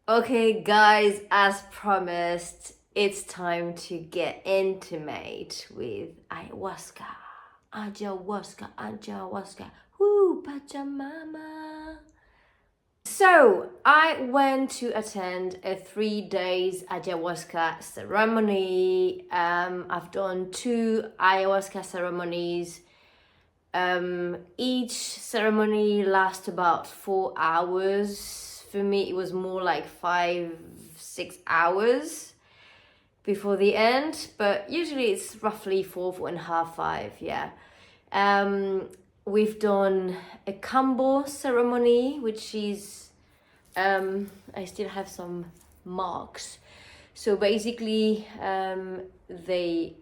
Okay, guys, as promised, it's time to get intimate with ayahuasca. Ayahuasca. Woo, Pachamama. So, I went to attend a 3 days ayahuasca ceremony. I've done 2 ayahuasca ceremonies. Each ceremony lasts about 4 hours. For me, it was more like 5, 6 hours before the end, but usually it's roughly 4, 4.5, 5. Yeah. We've done a kambo ceremony, which is I still have some marks. So basically, they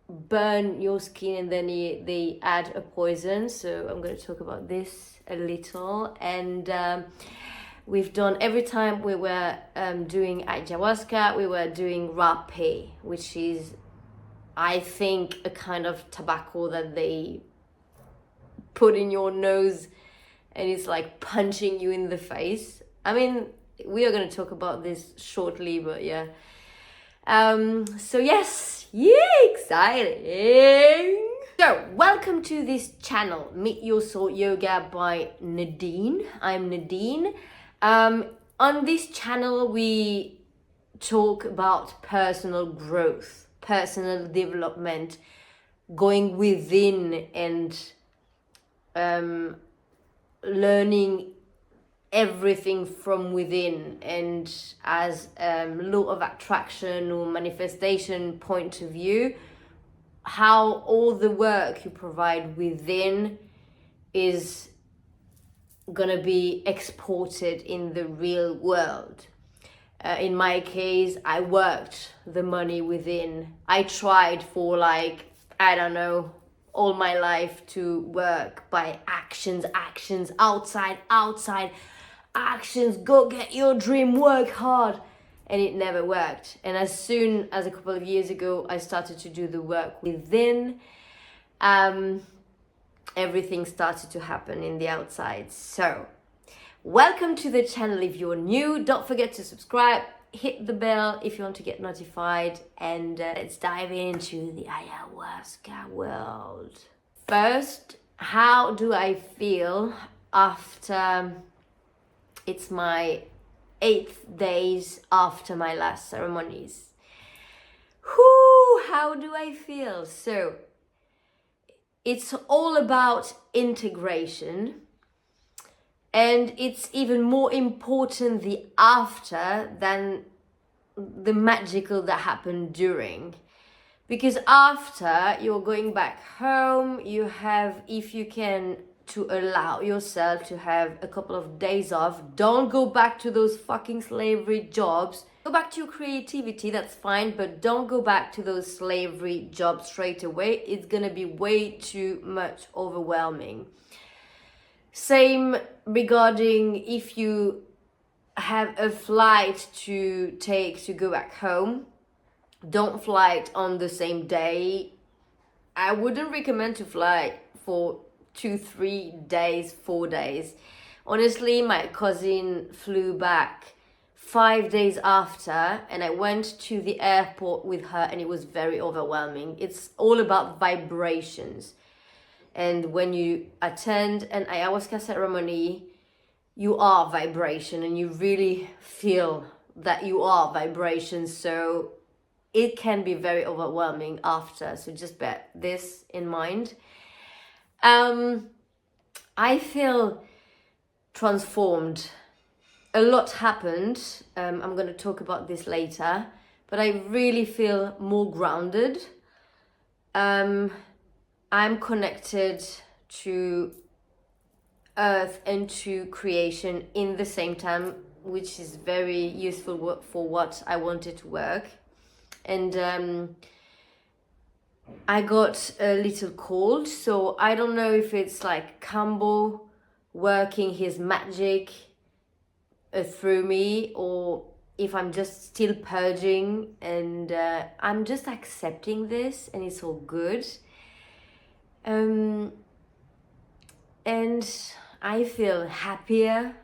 burn your skin and then they add a poison. So I'm going to talk about this a little. And we've done, every time we were doing ayahuasca, we were doing rapé, which is, I think, a kind of tobacco that they put in your nose and it's like punching you in the face. I mean, we are going to talk about this shortly, but yeah. So yes, exciting. So welcome to this channel, Meet Your Soul Yoga by Nadine. I'm Nadine. On this channel, we talk about personal growth, personal development, going within and learning everything from within, and as law of attraction or manifestation point of view, how all the work you provide within is gonna be exported in the real world. In my case, I worked the money within. I tried for, like, I don't know, all my life to work by actions, outside actions, go get your dream, work hard. And it never worked. And as soon as a couple of years ago, I started to do the work within, everything started to happen in the outside. So welcome to the channel. If you're new, don't forget to subscribe, hit the bell if you want to get notified, and let's dive into the ayahuasca world. First, how do I feel after, it's my 8th days after my last ceremonies? How do I feel? So it's all about integration, and it's even more important the after than the magical that happened during. Because after, you're going back home, you have, if you can, to allow yourself to have a couple of days off. Don't go back to those fucking slavery jobs. Go back to your creativity, that's fine, but don't go back to those slavery jobs straight away. It's gonna be way too much overwhelming. Same regarding if you have a flight to take to go back home. Don't fly on the same day. I wouldn't recommend to fly for 2, 3 days, 4 days. Honestly, my cousin flew back 5 days after, and I went to the airport with her, and it was very overwhelming. It's all about vibrations. And when you attend an ayahuasca ceremony, you are vibration, and you really feel that you are vibration. So it can be very overwhelming after. So just bear this in mind. I feel transformed. A lot happened. I'm going to talk about this later, but I really feel more grounded. I'm connected to earth and to creation in the same time, which is very useful for what I wanted to work. And I got a little cold, so I don't know if it's like kambo working his magic through me, or if I'm just still purging, and I'm just accepting this, and it's all good. And I feel happier.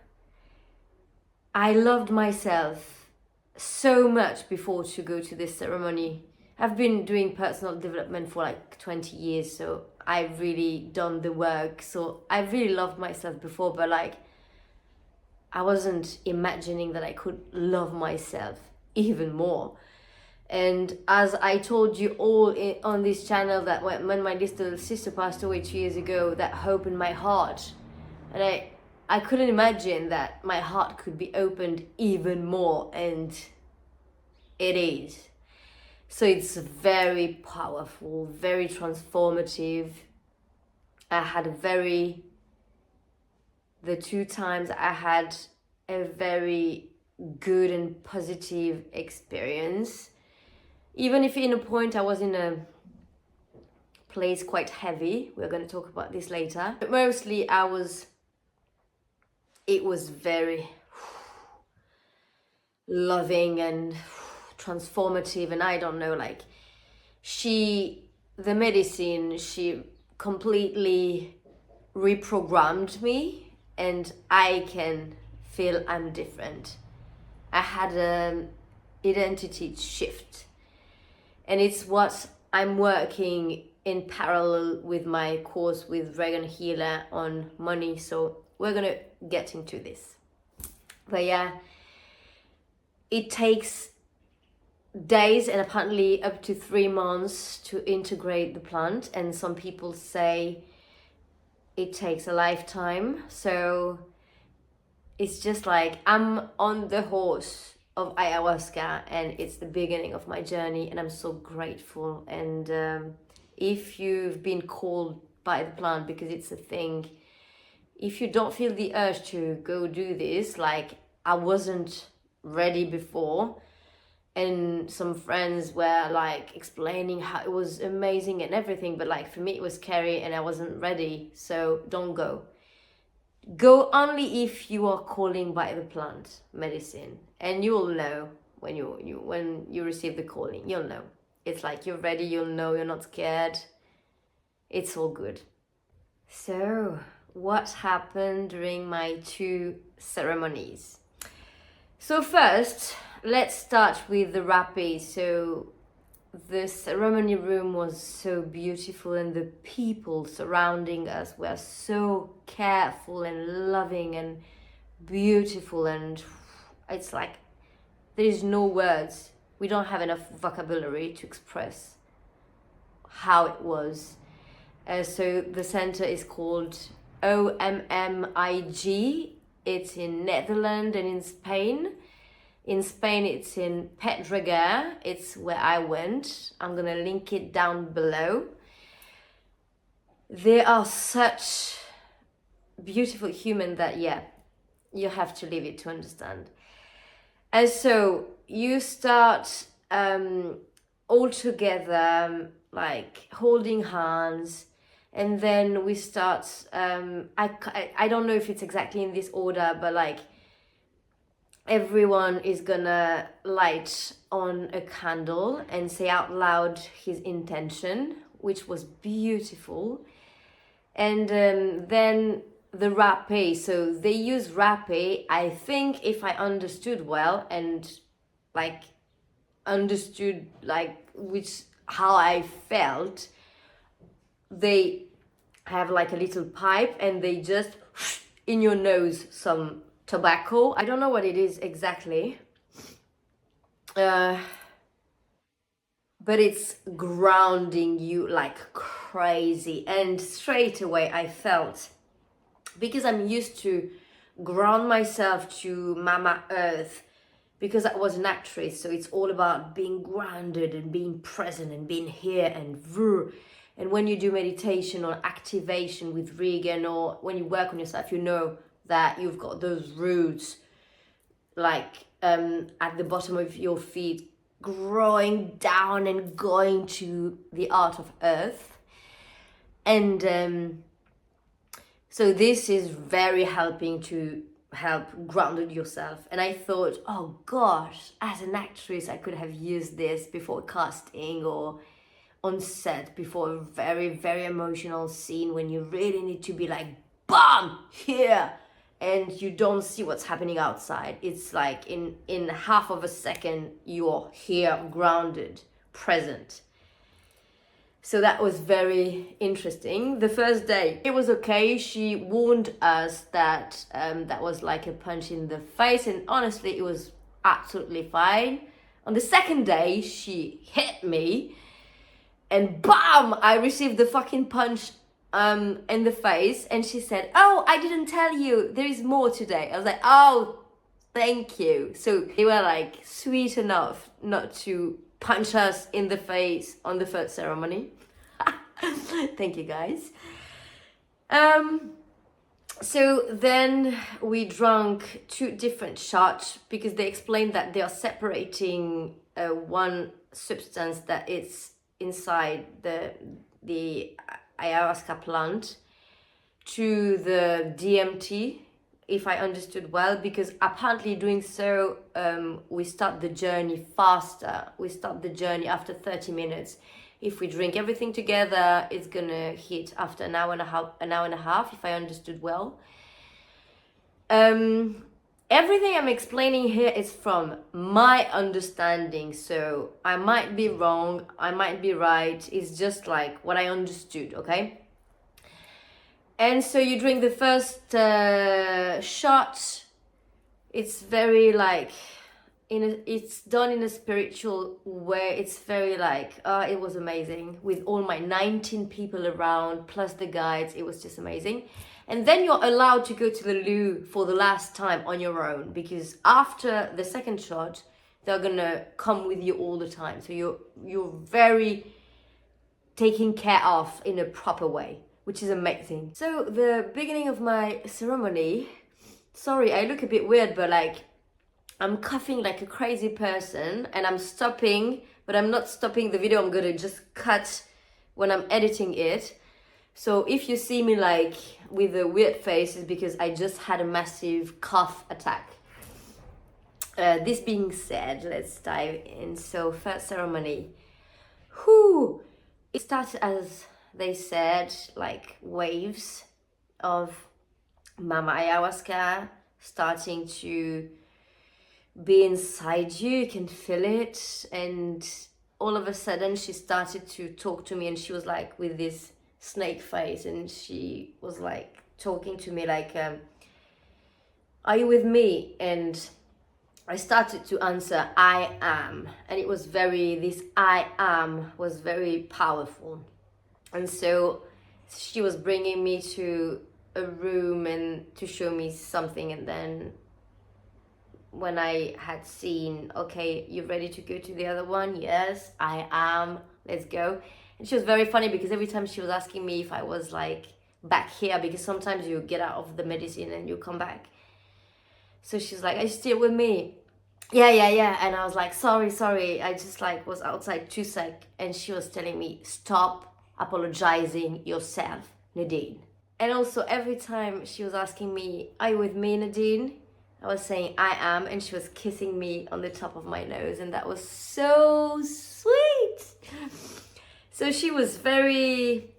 I loved myself so much before to go to this ceremony. I've been doing personal development for like 20 years, so I've really done the work. So I really loved myself before, but like I wasn't imagining that I could love myself even more. And as I told you all on this channel, that when my little sister passed away 2 years ago, that opened my heart. And I couldn't imagine that my heart could be opened even more, and it is. So it's very powerful, very transformative. I had the 2 times I had a very good and positive experience. Even if in a point I was in a place quite heavy, we're going to talk about this later. But mostly it was very loving and transformative, and I don't know, like the medicine, she completely reprogrammed me, and I can feel I'm different. I had an identity shift, and it's what I'm working in parallel with my course with Dragon Healer on money. So we're gonna get into this. But yeah, it takes days and apparently up to 3 months to integrate the plant, and some people say it takes a lifetime. So it's just like I'm on the horse of ayahuasca, and it's the beginning of my journey, and I'm so grateful. And if you've been called by the plant, because it's a thing, if you don't feel the urge to go do this, like I wasn't ready before, and some friends were like explaining how it was amazing and everything, but like for me it was scary and I wasn't ready. So don't go. Go only if you are calling by the plant medicine, and you'll know when you receive the calling. You'll know. It's like you're ready. You'll know. You're not scared. It's all good. So what happened during my 2 ceremonies? So first, let's start with the rapé. So the ceremony room was so beautiful, and the people surrounding us were so careful and loving and beautiful, and it's like there is no words. We don't have enough vocabulary to express how it was. So the center is called OMMIG. It's in Netherlands and in Spain. In Spain, it's in Pedreguer. It's where I went. I'm gonna link it down below. They are such beautiful humans that, yeah, you have to live it to understand. And so you start all together, like holding hands, and then we start. I don't know if it's exactly in this order, but like everyone is gonna light on a candle and say out loud his intention, which was beautiful. And then the rapé, so they use rapé, I think, if I understood well, and like understood like how I felt, they have like a little pipe and they just in your nose some tobacco. I don't know what it is exactly, but it's grounding you like crazy. And straight away I felt, because I'm used to ground myself to Mama Earth, because I was an actress, so it's all about being grounded and being present and being here and and when you do meditation or activation with Regan, or when you work on yourself, you know that you've got those roots like at the bottom of your feet, growing down and going to the heart of earth. And so this is very helping to help grounded yourself. And I thought, oh gosh, as an actress I could have used this before casting or on set before a very, very emotional scene when you really need to be like, bam, here, and you don't see what's happening outside. It's like in half of a second, you're here, grounded, present. So that was very interesting. The first day, it was okay. She warned us that that was like a punch in the face, and honestly, it was absolutely fine. On the second day, she hit me, and bam! I received the fucking punch in the face, and she said, "Oh, I didn't tell you, there is more today." I was like, "Oh, thank you." So they were like sweet enough not to punch us in the face on the first ceremony. Thank you, guys. So then we drank 2 different shots because they explained that they are separating one substance that is inside the ayahuasca plant to the DMT, if I understood well, because apparently doing so, we start the journey faster. We start the journey after 30 minutes. If we drink everything together, it's gonna hit after an hour and a half, if I understood well. Everything I'm explaining here is from my understanding, so I might be wrong, I might be right. It's just like what I understood, okay? And so you drink the first shot. It's very like, it's done in a spiritual way. It's very like, it was amazing with all my 19 people around, plus the guides. It was just amazing. And then you're allowed to go to the loo for the last time on your own, because after the second shot, they're gonna come with you all the time. So you're very taken care of in a proper way, which is amazing. So the beginning of my ceremony, sorry, I look a bit weird, but like I'm coughing like a crazy person, and I'm stopping, but I'm not stopping the video. I'm gonna just cut when I'm editing it. So if you see me like with a weird face, it's because I just had a massive cough attack. This being said, let's dive in. So first ceremony, it started, as they said, like waves of Mama Ayahuasca starting to be inside you. You can feel it, and all of a sudden she started to talk to me, and she was like with this snake face, and she was like talking to me like, are you with me? And I started to answer, I am. And it was this I am was very powerful. And so she was bringing me to a room and to show me something, and then when I had seen, okay, you ready to go to the other one? Yes, I am, let's go. And she was very funny because every time she was asking me if I was like back here, because sometimes you get out of the medicine and you come back. So she's like, are you still with me? Yeah. And I was like, sorry. I just like was outside 2 sec. And she was telling me, stop apologizing yourself, Nadine. And also every time she was asking me, are you with me, Nadine? I was saying, I am. And she was kissing me on the top of my nose. And that was so sweet. So she was very,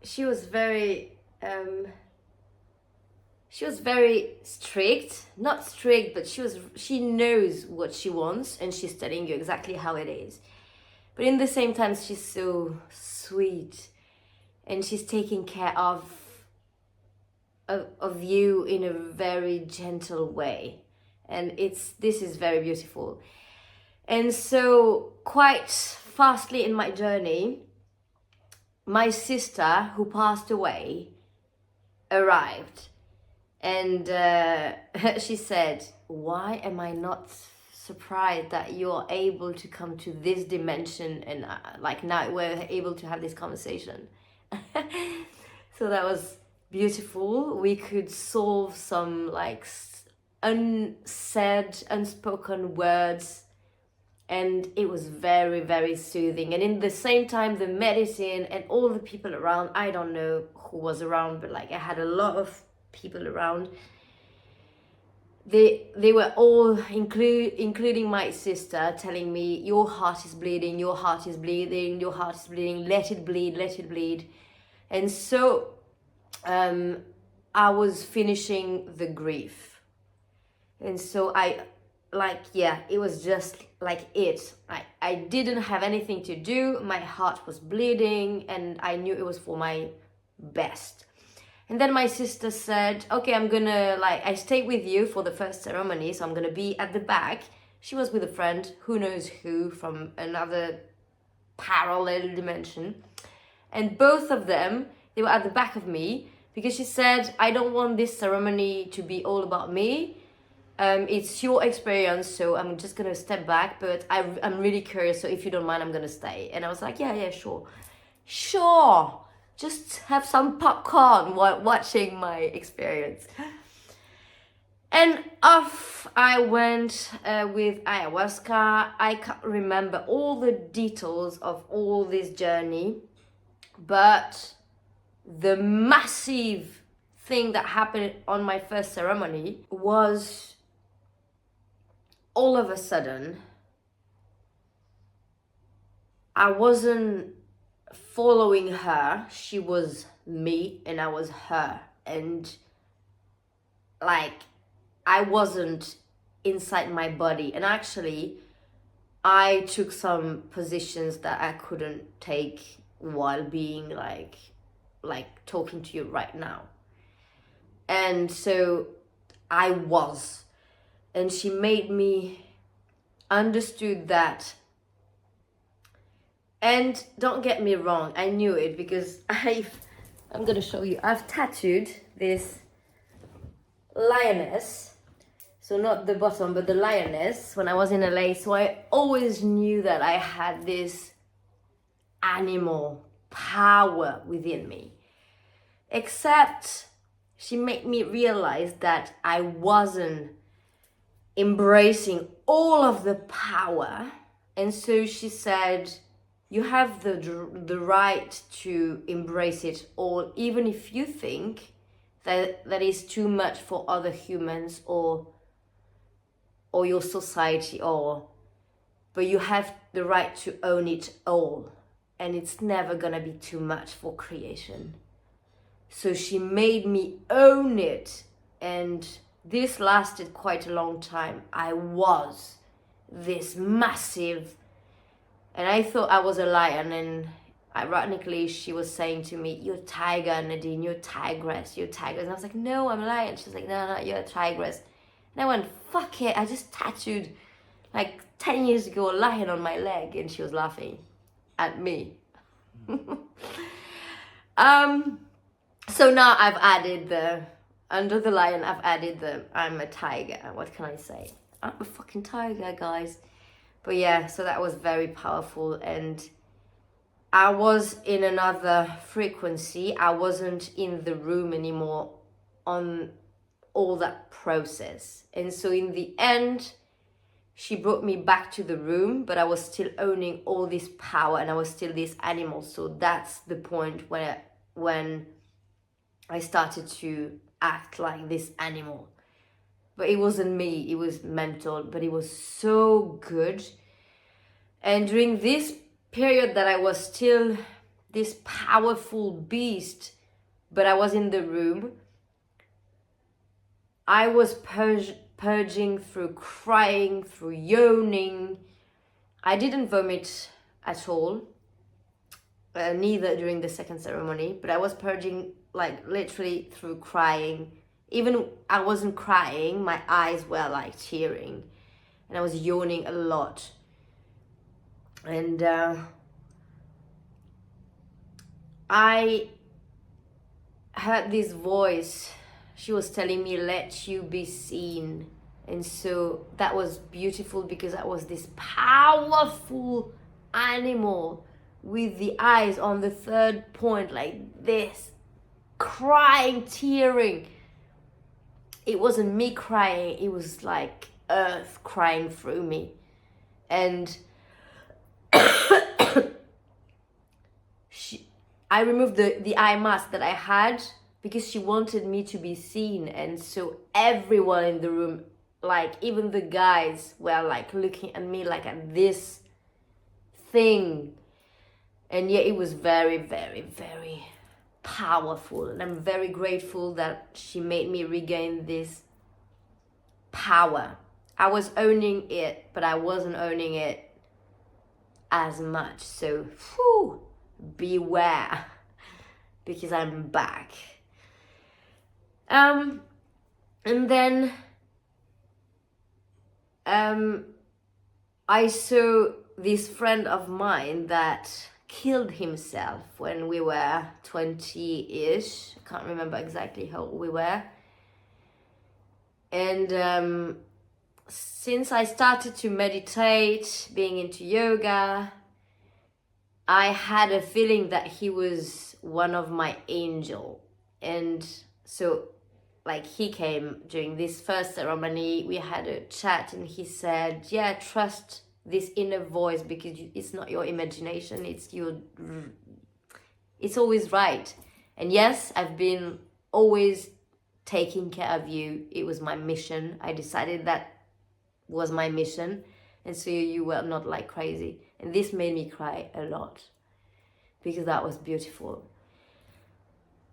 she was very strict, not strict, but she knows what she wants, and she's telling you exactly how it is. But in the same time, she's so sweet, and she's taking care of you in a very gentle way. And this is very beautiful. And so quite fastly in my journey, my sister, who passed away, arrived. And she said, why am I not surprised that you're able to come to this dimension, and like now we're able to have this conversation. So that was beautiful. We could solve some like unsaid, unspoken words, and it was very, very soothing. And in the same time, the medicine and all the people around, I don't know who was around, but like I had a lot of people around. They were all, including my sister, telling me, your heart is bleeding, your heart is bleeding, your heart is bleeding, let it bleed. And so I was finishing the grief. And so it was just like it. I didn't have anything to do. My heart was bleeding and I knew it was for my best. And then my sister said, okay, I stayed with you for the first ceremony, so I'm gonna be at the back. She was with a friend, who knows who, from another parallel dimension. And both of them, they were at the back of me because she said, I don't want this ceremony to be all about me. It's your experience, so I'm just gonna step back, but I'm really curious, so if you don't mind, I'm gonna stay. And I was like, yeah, sure. Just have some popcorn while watching my experience. And off I went with ayahuasca. I can't remember all the details of all this journey, but the massive thing that happened on my first ceremony was all of a sudden, I wasn't following her. She was me and I was her. And I wasn't inside my body. And actually, I took some positions that I couldn't take while being like talking to you right now. And so I was. And she made me understood that. And don't get me wrong, I knew it because I'm gonna show you. I've tattooed this lioness. So not the bottom, but the lioness when I was in LA. So I always knew that I had this animal power within me. Except she made me realize that I wasn't embracing all of the power. And so she said, you have the right to embrace it all, even if you think that is too much for other humans or your society, but you have the right to own it all, and it's never gonna be too much for creation. So she made me own it, and this lasted quite a long time. I was this massive, and I thought I was a lion, and ironically she was saying to me, you're a tiger, Nadine, you're a tigress. And I was like, no, I'm a lion. She was like, no, you're a tigress. And I went, fuck it, I just tattooed 10 years ago a lion on my leg. And she was laughing at me. So now I've added under the lion, I've added I'm a tiger. What can I say? I'm a fucking tiger, guys. But yeah, so that was very powerful, and I was in another frequency. I wasn't in the room anymore on all that process. And so in the end, she brought me back to the room, but I was still owning all this power and I was still this animal. So that's the point when I started to act like this animal. But it wasn't me, it was mental, but it was so good. And during this period that I was still this powerful beast, but I was in the room, I was purging through crying, through yawning. I didn't vomit at all, neither during the second ceremony, but I was purging literally through crying. Even I wasn't crying, my eyes were tearing, and I was yawning a lot. And I heard this voice. She was telling me, let you be seen. And so that was beautiful because I was this powerful animal with the eyes on the third point like this, crying, tearing. It wasn't me crying, it was like earth crying through me. And I removed the eye mask that I had because she wanted me to be seen. And so everyone in the room, even the guys, were looking at me at this thing. And yeah, it was very, very, very powerful, and I'm very grateful that she made me regain this power. I was owning it, but I wasn't owning it as much. So, beware, because I'm back. And then I saw this friend of mine that killed himself when we were 20-ish. I can't remember exactly how old we were. And since I started to meditate, being into yoga, I had a feeling that he was one of my angel. And so, like, he came during this first ceremony, we had a chat, and he said, yeah, trust this inner voice, because it's not your imagination, it's always right. And yes, I've been always taking care of you. It was my mission. I decided that was my mission, and so you were not like crazy. And this made me cry a lot, because that was beautiful.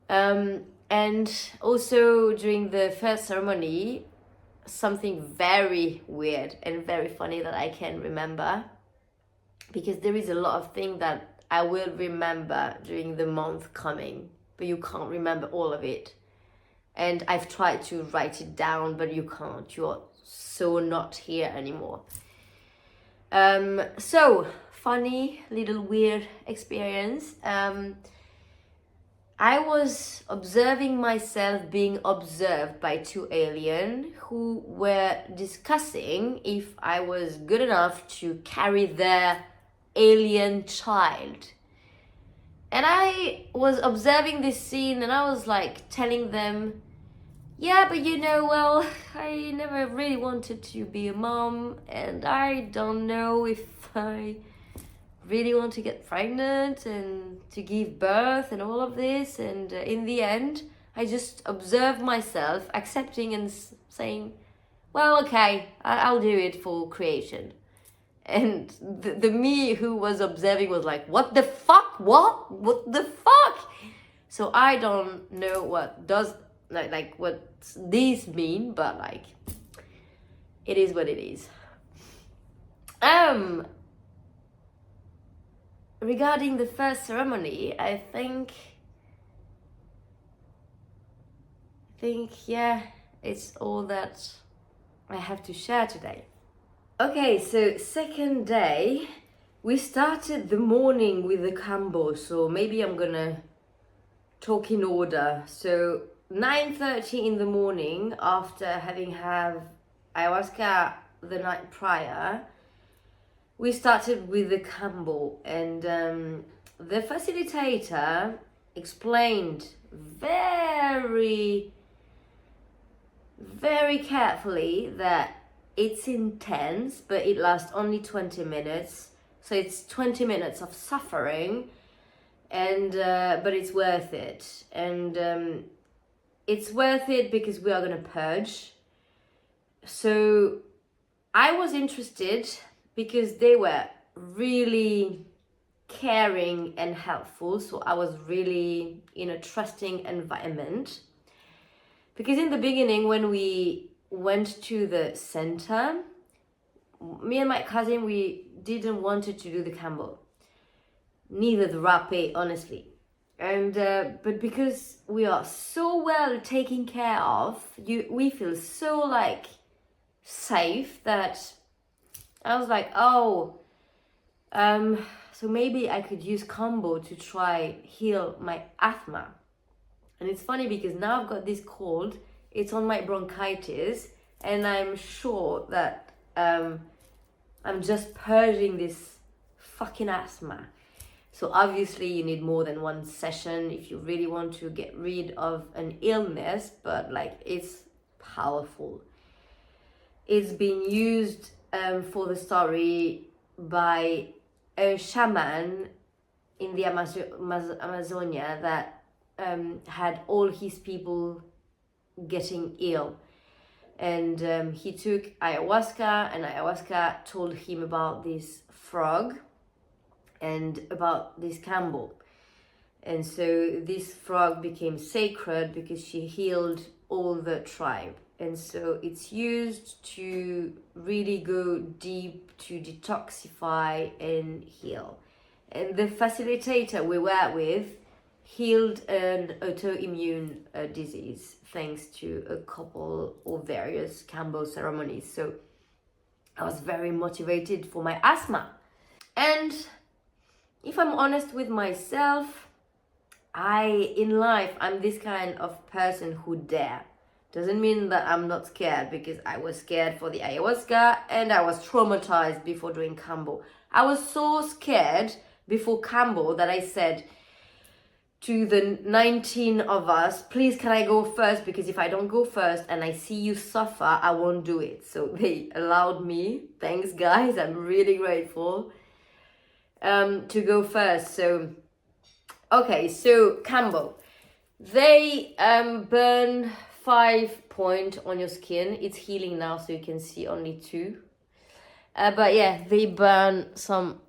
And also during the first ceremony, something very weird and very funny that I can remember, because there is a lot of things that I will remember during the month coming, but you can't remember all of it. And I've tried to write it down, but you can't. You're so not here anymore. So funny, little weird experience. I was observing myself being observed by two aliens who were discussing if I was good enough to carry their alien child. And I was observing this scene, and I was like telling them, yeah, but well, I never really wanted to be a mom, and I don't know if I really want to get pregnant and to give birth and all of this. And in the end, I just observed myself accepting and saying, well, okay, I'll do it for creation. And the me who was observing was like, what the fuck? What the fuck? So I don't know what does what these mean, but like, it is what it is. Regarding the first ceremony, I think yeah, it's all that I have to share today. Okay, so second day, we started the morning with the kambo, so maybe I'm gonna talk in order. So 9:30 in the morning, after having had ayahuasca the night prior, we started with the kambo, and the facilitator explained very, very carefully that it's intense, but it lasts only 20 minutes. So it's 20 minutes of suffering, and but it's worth it. And it's worth it because we are gonna purge. So I was interested because they were really caring and helpful. So I was really in a trusting environment. Because in the beginning, when we went to the center, me and my cousin, we didn't want to do the kambo, neither the rapé, honestly. And but because we are so well taken care of, we feel so like safe that I was like, so maybe I could use kambo to try heal my asthma. And it's funny because now I've got this cold, it's on my bronchitis, and I'm sure that I'm just purging this fucking asthma. So obviously you need more than one session if you really want to get rid of an illness, but like, it's powerful. It's been used for the story by a shaman in the Amazonia that had all his people getting ill, and he took ayahuasca, and ayahuasca told him about this frog and about this kambo. And so this frog became sacred because she healed all the tribe. And so it's used to really go deep to detoxify and heal. And the facilitator we were with healed an autoimmune disease thanks to a couple of various kambo ceremonies. So I was very motivated for my asthma. And if I'm honest with myself, in life, I'm this kind of person who dare. Doesn't mean that I'm not scared, because I was scared for the ayahuasca and I was traumatized before doing kambo. I was so scared before kambo that I said to the 19 of us, please can I go first, because if I don't go first and I see you suffer, I won't do it. So they allowed me. Thanks guys, I'm really grateful, to go first. So okay, so kambo, they burn 5 points on your skin. It's healing now, so you can see only 2, but yeah, they burn some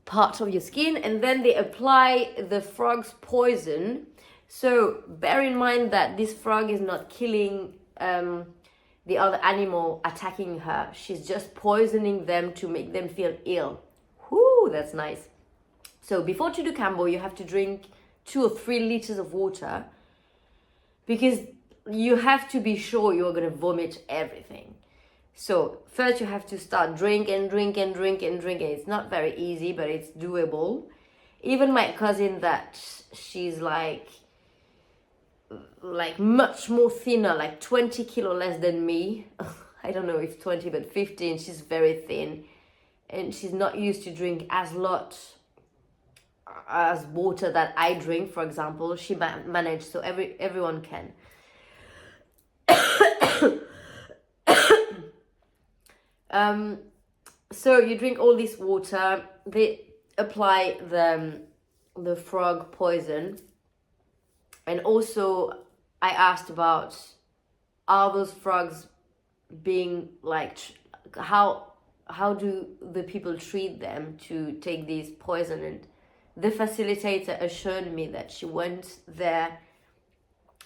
part of your skin, and then they apply the frog's poison. So bear in mind that this frog is not killing the other animal attacking her. She's just poisoning them to make them feel ill. Whoo, that's nice. So before to do kambo, you have to drink 2 or 3 liters of water, because you have to be sure you're going to vomit everything. So first you have to start drink. It's not very easy, but it's doable. Even my cousin, that she's like much more thinner, like 20 kilo less than me. I don't know if 20, but 15. She's very thin, and she's not used to drink as lot as water that I drink, for example. She managed, so everyone can. So you drink all this water. They apply the frog poison, and also I asked about, are those frogs being like, how do the people treat them to take this poison? And the facilitator assured me that she went there,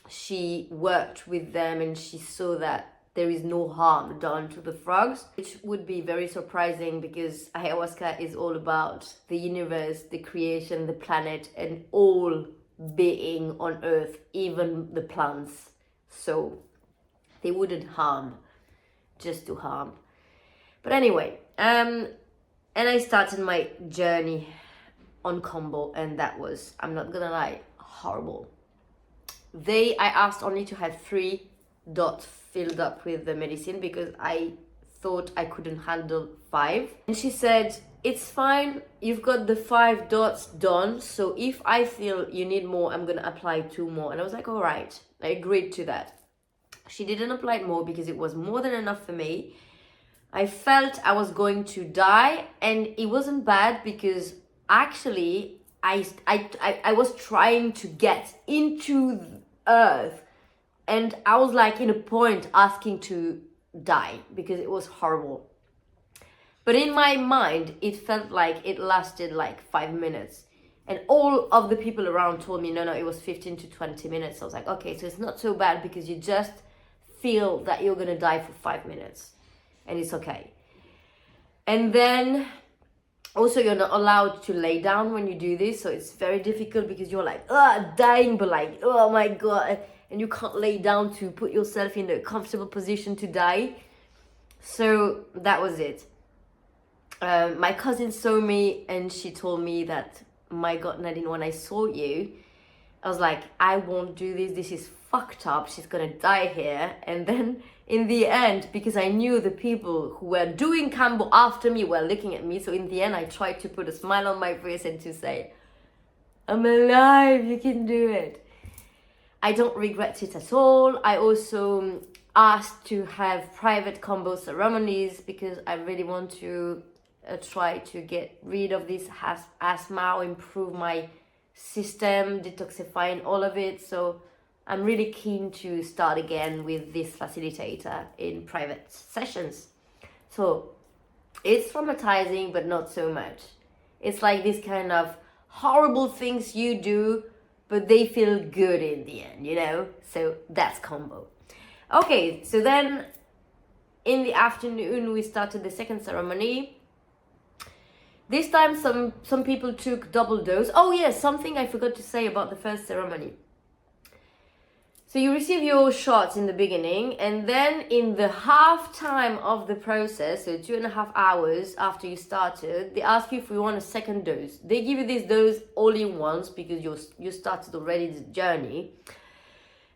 she worked with them, and she saw that there is no harm done to the frogs, which would be very surprising, because ayahuasca is all about the universe, the creation, the planet, and all being on earth, even the plants. So they wouldn't harm just to harm. But anyway, and I started my journey on kambo, and that was, I'm not gonna lie, horrible. I asked only to have 3 dots filled up with the medicine, because I thought I couldn't handle 5. And she said, it's fine, you've got the 5 dots done, so if I feel you need more, I'm gonna apply 2 more. And I was like, all right, I agreed to that. She didn't apply more because it was more than enough for me. I felt I was going to die, and it wasn't bad, because actually I was trying to get into earth, and I was like in a point asking to die, because it was horrible. But in my mind, it felt like it lasted like 5 minutes, and all of the people around told me no, it was 15 to 20 minutes. I was like, okay, so it's not so bad, because you just feel that you're gonna die for 5 minutes, and it's okay. And then also, you're not allowed to lay down when you do this, so it's very difficult, because you're like, dying, but like, oh my god, and you can't lay down to put yourself in a comfortable position to die. So that was it. My cousin saw me, and she told me that, my god, Nadine, when I saw you, I was like, I won't do this, this is fucked up, she's gonna die here. And then in the end, because I knew the people who were doing kambo after me were looking at me, so in the end I tried to put a smile on my face and to say, I'm alive, you can do it. I don't regret it at all. I also asked to have private kambo ceremonies, because I really want to try to get rid of this asthma, improve my system, detoxifying all of it. So I'm really keen to start again with this facilitator in private sessions. So it's traumatizing, but not so much. It's like this kind of horrible things you do, but they feel good in the end, So that's kambo. Okay, so then in the afternoon we started the second ceremony. This time some people took double dose. Oh yes, something I forgot to say about the first ceremony. So you receive your shots in the beginning, and then in the half time of the process, so 2.5 hours after you started, they ask you if you want a second dose. They give you this dose all in once because you started already the journey.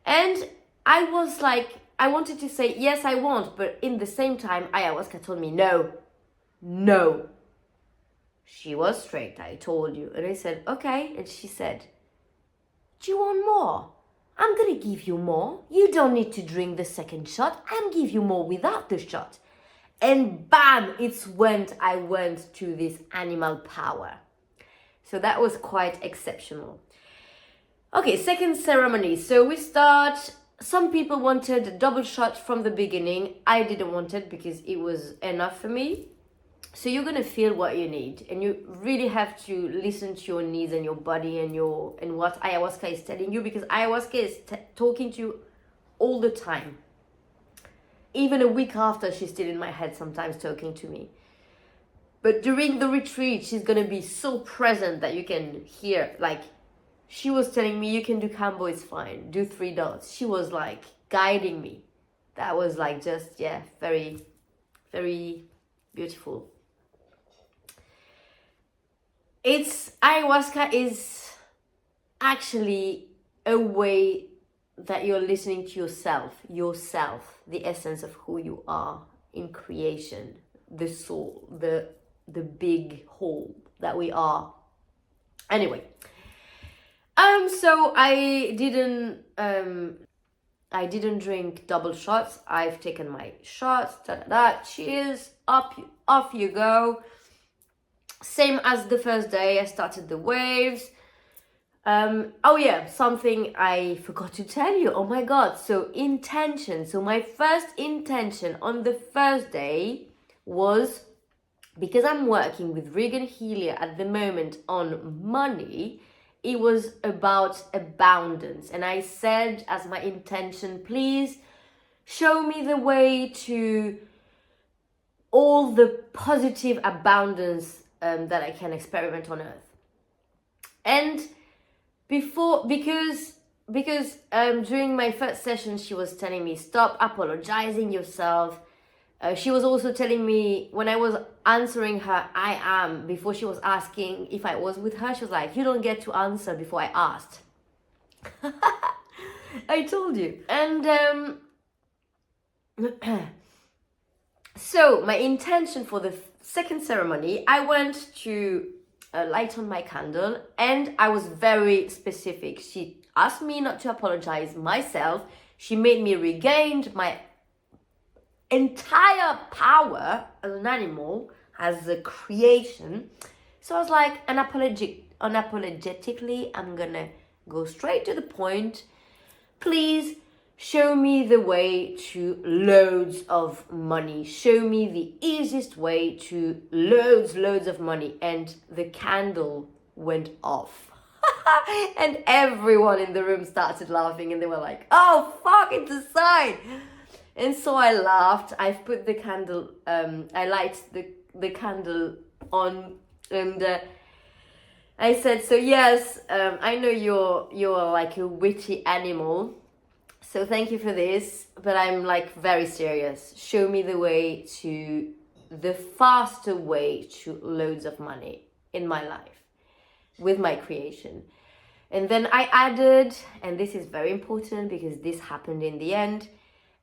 And I was like, I wanted to say, yes, I want, but in the same time, Ayahuasca told me, no. She was straight, I told you. And I said, okay. And she said, do you want more? I'm gonna give you more. You don't need to drink the second shot. I'm give you more without the shot. And bam, I went to this animal power. So that was quite exceptional. Okay, second ceremony. So we start, some people wanted a double shot from the beginning. I didn't want it because it was enough for me. So you're gonna feel what you need, and you really have to listen to your needs and your body and what ayahuasca is telling you, because ayahuasca is talking to you all the time. Even a week after, she's still in my head sometimes talking to me. But during the retreat, she's gonna be so present that you can hear. Like, she was telling me, you can do kambo, it's fine. Do 3 dots. She was like guiding me. That was like just, very, very beautiful. Ayahuasca is actually a way that you're listening to yourself, the essence of who you are in creation, the soul, the big whole that we are. Anyway, so I didn't drink double shots. I've taken my shots. Cheers. Off you go. Same as the first day, I started the waves. Something I forgot to tell you. Oh my God. So intention. So my first intention on the first day was, because I'm working with Regan Healia at the moment on money, it was about abundance. And I said as my intention, please show me the way to all the positive abundance that I can experiment on earth. And because during my first session, she was telling me, stop apologizing yourself. She was also telling me, when I was answering her, I am, before she was asking if I was with her, she was like, you don't get to answer before I asked. I told you. And so my intention for the second ceremony, I went to light on my candle, and I was very specific. She asked me not to apologize myself. She made me regain my entire power as an animal, as a creation. So I was like, unapologetically, I'm gonna go straight to the point. Please show me the way to loads of money. Show me the easiest way to loads of money. And the candle went off. And everyone in the room started laughing, and they were like, oh, fuck, it's a sign. And so I laughed. I've put the candle, I light the candle on, and I said, so yes, I know you're like a witty animal, so thank you for this, but I'm like very serious. Show me the faster way to loads of money in my life with my creation. And then I added, and this is very important because this happened in the end,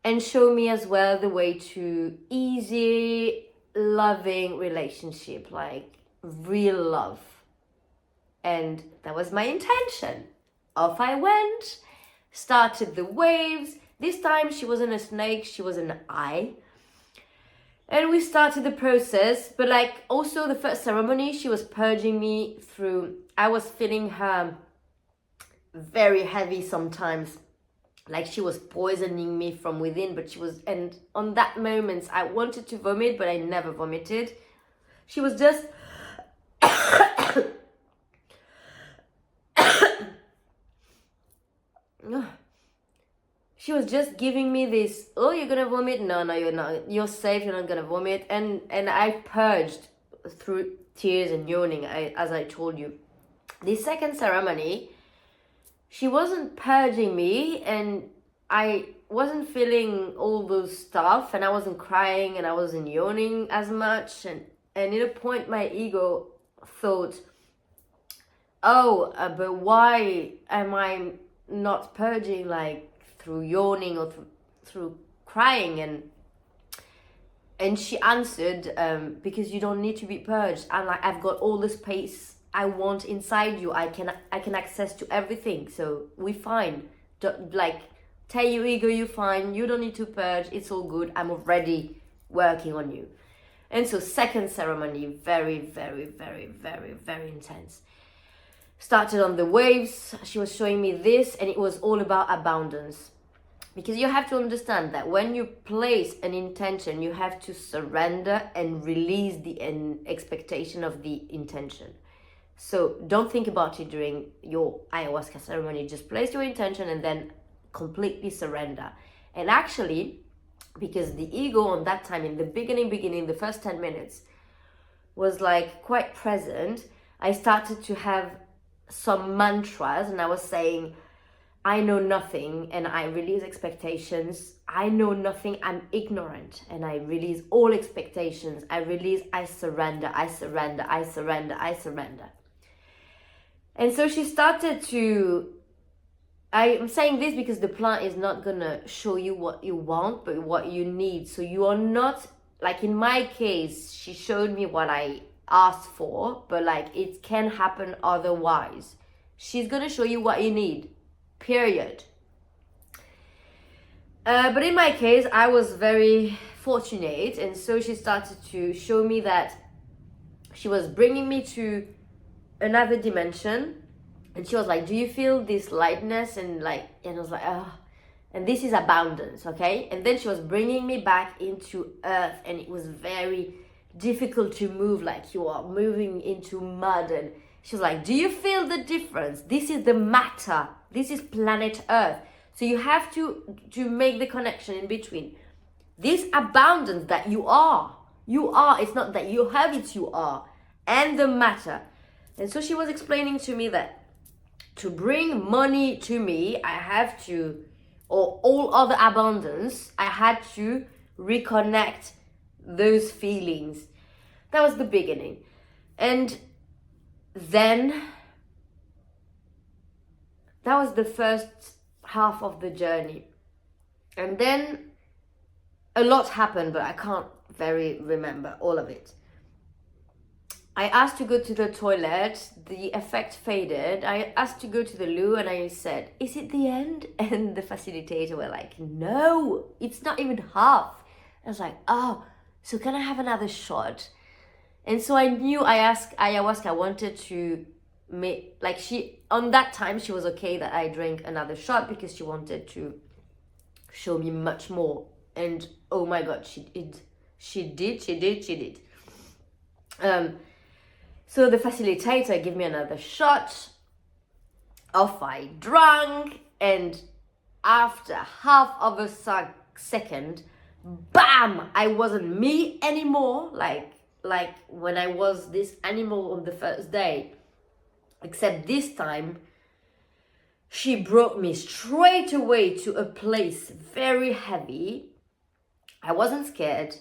and show me as well the way to easy, loving relationship, like real love. And that was my intention. Off I went, started the waves. This time she wasn't a snake, she was an eye. And we started the process, but like also the first ceremony, she was purging me through, I was feeling her very heavy sometimes, like she was poisoning me from within, but she was, and on that moment, I wanted to vomit, but I never vomited. She was just she was just giving me this, oh, you're gonna vomit? No, you're not. You're safe, you're not gonna vomit. And I purged through tears and yawning, as I told you. The second ceremony, she wasn't purging me, and I wasn't feeling all those stuff, and I wasn't crying, and I wasn't yawning as much. And at a point, my ego thought, oh, but why am I not purging, like through yawning or through crying? And she answered, because you don't need to be purged. I'm like, I've got all the space I want inside you. I can access to everything, so we're fine. Like, tell your ego you're fine, you don't need to purge, it's all good, I'm already working on you. And so second ceremony, very, very, very, very, very intense. Started on the waves. She was showing me this, and it was all about abundance. Because you have to understand that when you place an intention, you have to surrender and release the expectation of the intention. So don't think about it during your ayahuasca ceremony. Just place your intention and then completely surrender. And actually, because the ego on that time, in the beginning, the first 10 minutes, was like quite present, I started to have some mantras, and I was saying, I know nothing, and I release expectations. I know nothing, I'm ignorant, and I release all expectations. I release, I surrender, I surrender, I surrender, I surrender. And so she started to, I'm saying this because the plant is not gonna show you what you want, but what you need. So you are not, like in my case, she showed me what I asked for, but like it can happen otherwise. She's gonna show you what you need, period. But in my case, I was very fortunate, and so she started to show me that she was bringing me to another dimension, and she was like, do you feel this lightness? And I was like, oh, and this is abundance, okay? And then she was bringing me back into earth, and it was very difficult to move, like you are moving into mud. And she was like, do you feel the difference? This is the matter, this is planet earth. So you have to make the connection in between this abundance that you are, it's not that you have it, you are, and the matter. And so she was explaining to me that to bring money to me, I have to, or all other abundance, I had to reconnect those feelings. That was the beginning. And then that was the first half of the journey. And then a lot happened, but I can't very remember all of it. I asked to go to the toilet, the effect faded. I asked to go to the loo, and I said, is it the end? And the facilitator were like, no, it's not even half. I was like, oh, so can I have another shot? And so I knew I asked ayahuasca, I wanted to make, like on that time, she was okay that I drank another shot because she wanted to show me much more. And oh my God, she did. So the facilitator gave me another shot. Off I drank, and after half of a second, bam! I wasn't me anymore, like when I was this animal on the first day. Except this time, she brought me straight away to a place very heavy. I wasn't scared.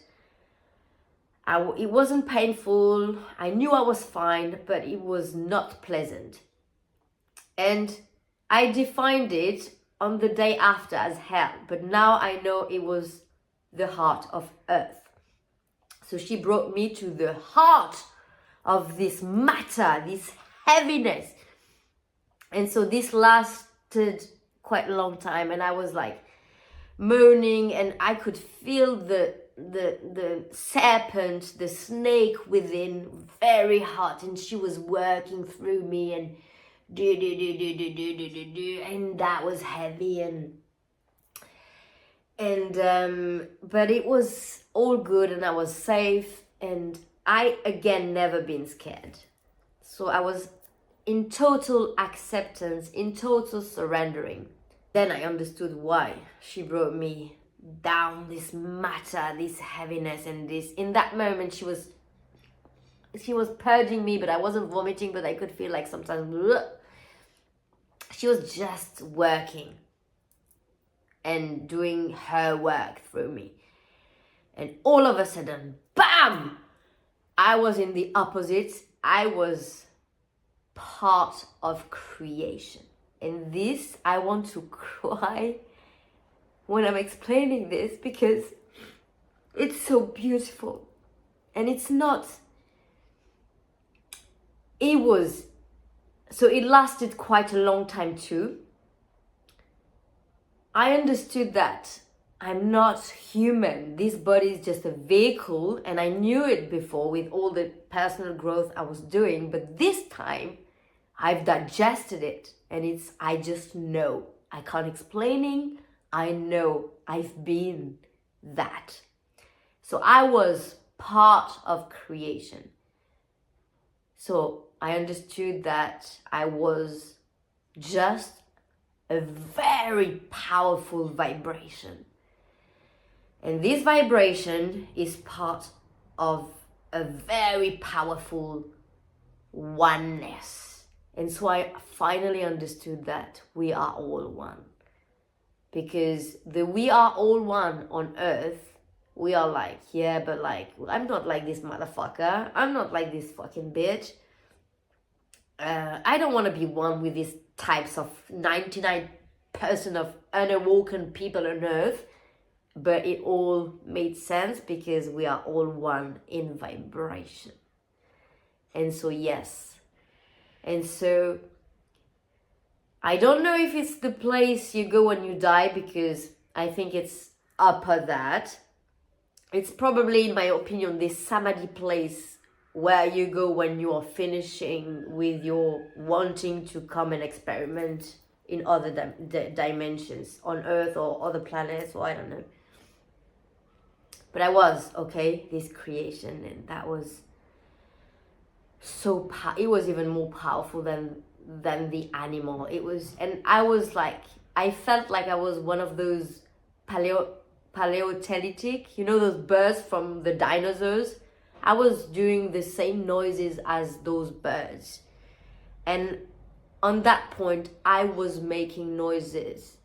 It wasn't painful. I knew I was fine, but it was not pleasant. And I defined it on the day after as hell, but now I know it was the heart of earth. So she brought me to the heart of this matter, this heaviness. And so this lasted quite a long time, and I was like moaning, and I could feel the serpent, the snake within, very hot, and she was working through me, and and that was heavy, and but it was all good, and I was safe, and I again never been scared. So I was in total acceptance, in total surrendering. Then I understood why she brought me down, this matter, this heaviness, and this. In that moment, she was purging me, but I wasn't vomiting, but I could feel like sometimes she was just working and doing her work through me. And all of a sudden, bam, I was in the opposite. I was part of creation. And this, I want to cry when I'm explaining this, because it's so beautiful. And it's not, it was, so it lasted quite a long time too. I understood that I'm not human. This body is just a vehicle, and I knew it before with all the personal growth I was doing, but this time I've digested it, and I just know. I can't explaining. I know I've been that. So I was part of creation. So I understood that I was just a very powerful vibration. And this vibration is part of a very powerful oneness. And so I finally understood that we are all one. Because the we are all one on earth, we are like, yeah, but like, I'm not like this motherfucker. I'm not like this fucking bitch. I don't want to be one with these types of 99% of unawoken people on earth. But it all made sense because we are all one in vibration. And so, yes. And so, I don't know if it's the place you go when you die, because I think it's upper that. It's probably, in my opinion, this samadhi place where you go when you are finishing with your wanting to come and experiment in other dimensions on Earth or other planets, or I don't know. But I was, okay, this creation, and that was so it was even more powerful than the animal. It was, and I was like, I felt like I was one of those paleolithic, you know, those birds from the dinosaurs. I was doing the same noises as those birds. And on that point, I was making noises.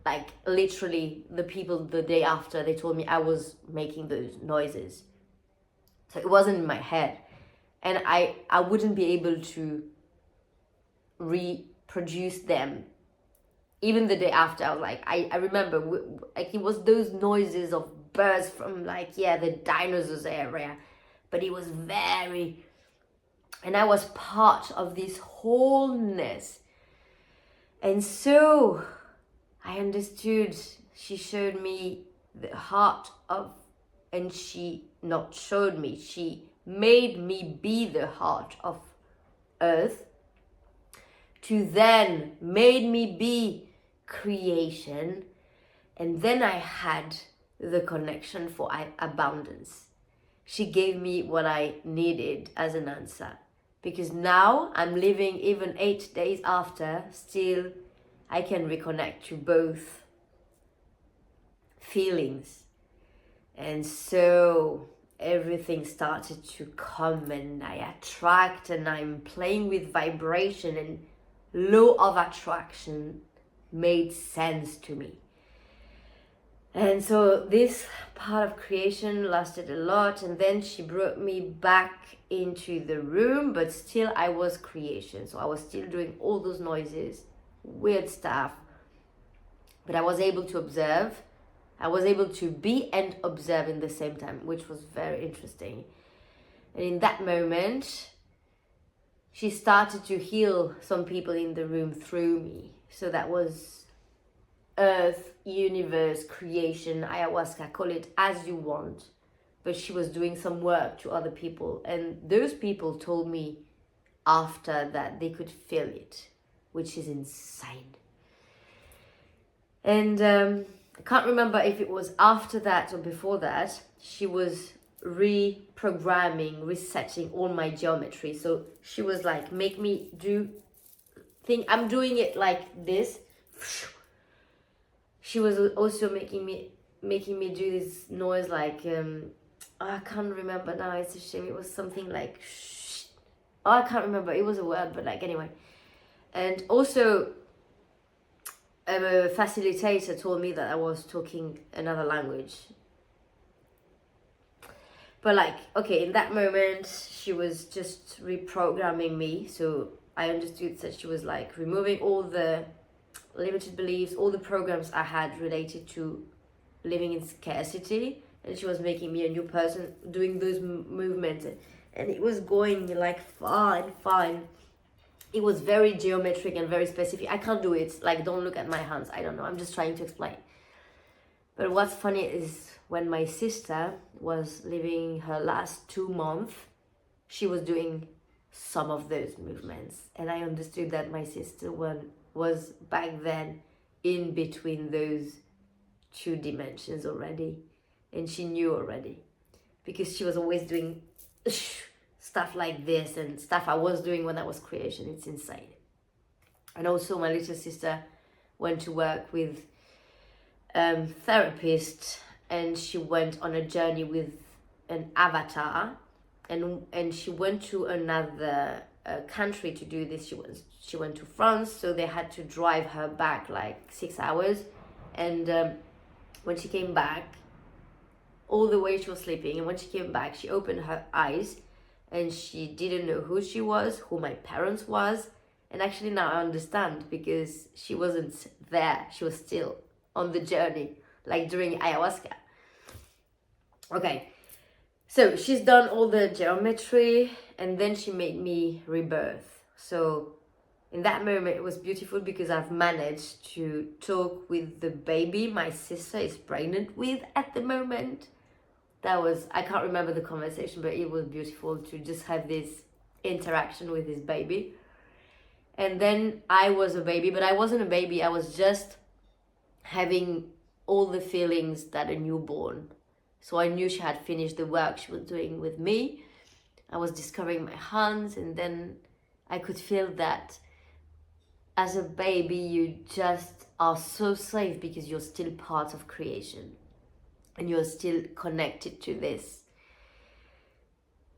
Like literally, the people the day after, they told me I was making those noises. So it wasn't in my head. And I wouldn't be able to reproduce them. Even the day after, I was like, I remember, like, it was those noises of birds from, like, yeah, the dinosaurs area. But it was very, and I was part of this wholeness. And so I understood. She showed me the heart of, and she not showed me, she made me be the heart of earth, to then made me be creation. And then I had the connection for abundance. She gave me what I needed as an answer, because now I'm living, even 8 days after, still I can reconnect to both feelings. And so everything started to come, and I attract, and I'm playing with vibration, and law of attraction made sense to me. And so this part of creation lasted a lot, and then she brought me back into the room, but still I was creation. So I was still doing all those noises, weird stuff, but I was able to observe. I was able to be and observe in the same time, which was very interesting. And in that moment, she started to heal some people in the room through me. So that was earth, universe, creation, ayahuasca, call it as you want. But she was doing some work to other people. And those people told me after that they could feel it, which is insane. And I can't remember if it was after that or before that, she was reprogramming, resetting all my geometry. So she was like, make me do thing. I'm doing it like this. she was also making me do this noise like I can't remember now, it's a shame. It was something like shh. Oh, I can't remember, it was a word, but like anyway. And also a facilitator told me that I was talking another language. But like, okay, in that moment, she was just reprogramming me. So I understood that she was like removing all the limited beliefs, all the programs I had related to living in scarcity. And she was making me a new person doing those movements. And it was going like fine. It was very geometric and very specific. I can't do it. Like, don't look at my hands. I don't know. I'm just trying to explain. But what's funny is when my sister was living her last 2 months, she was doing some of those movements. And I understood that my sister was back then in between those 2 dimensions already. And she knew already. Because she was always doing stuff like this and stuff I was doing when I was creation. It's insane. And also my little sister went to work with therapist, and she went on a journey with an avatar, and she went to another country to do this. She went to France, so they had to drive her back like 6 hours, and when she came back, all the way she was sleeping, and when she came back, she opened her eyes, and she didn't know who she was, who my parents was. And actually now I understand, because she wasn't there, she was still on the journey, like during ayahuasca. Okay, so she's done all the geometry, and then she made me rebirth. So in that moment it was beautiful, because I've managed to talk with the baby my sister is pregnant with at the moment. That was, I can't remember the conversation, but it was beautiful to just have this interaction with this baby. And then I was a baby, but I wasn't a baby, I was just having all the feelings that a newborn. So I knew she had finished the work she was doing with me. I was discovering my hands, and then I could feel that as a baby you just are so safe, because you're still part of creation and you're still connected to this.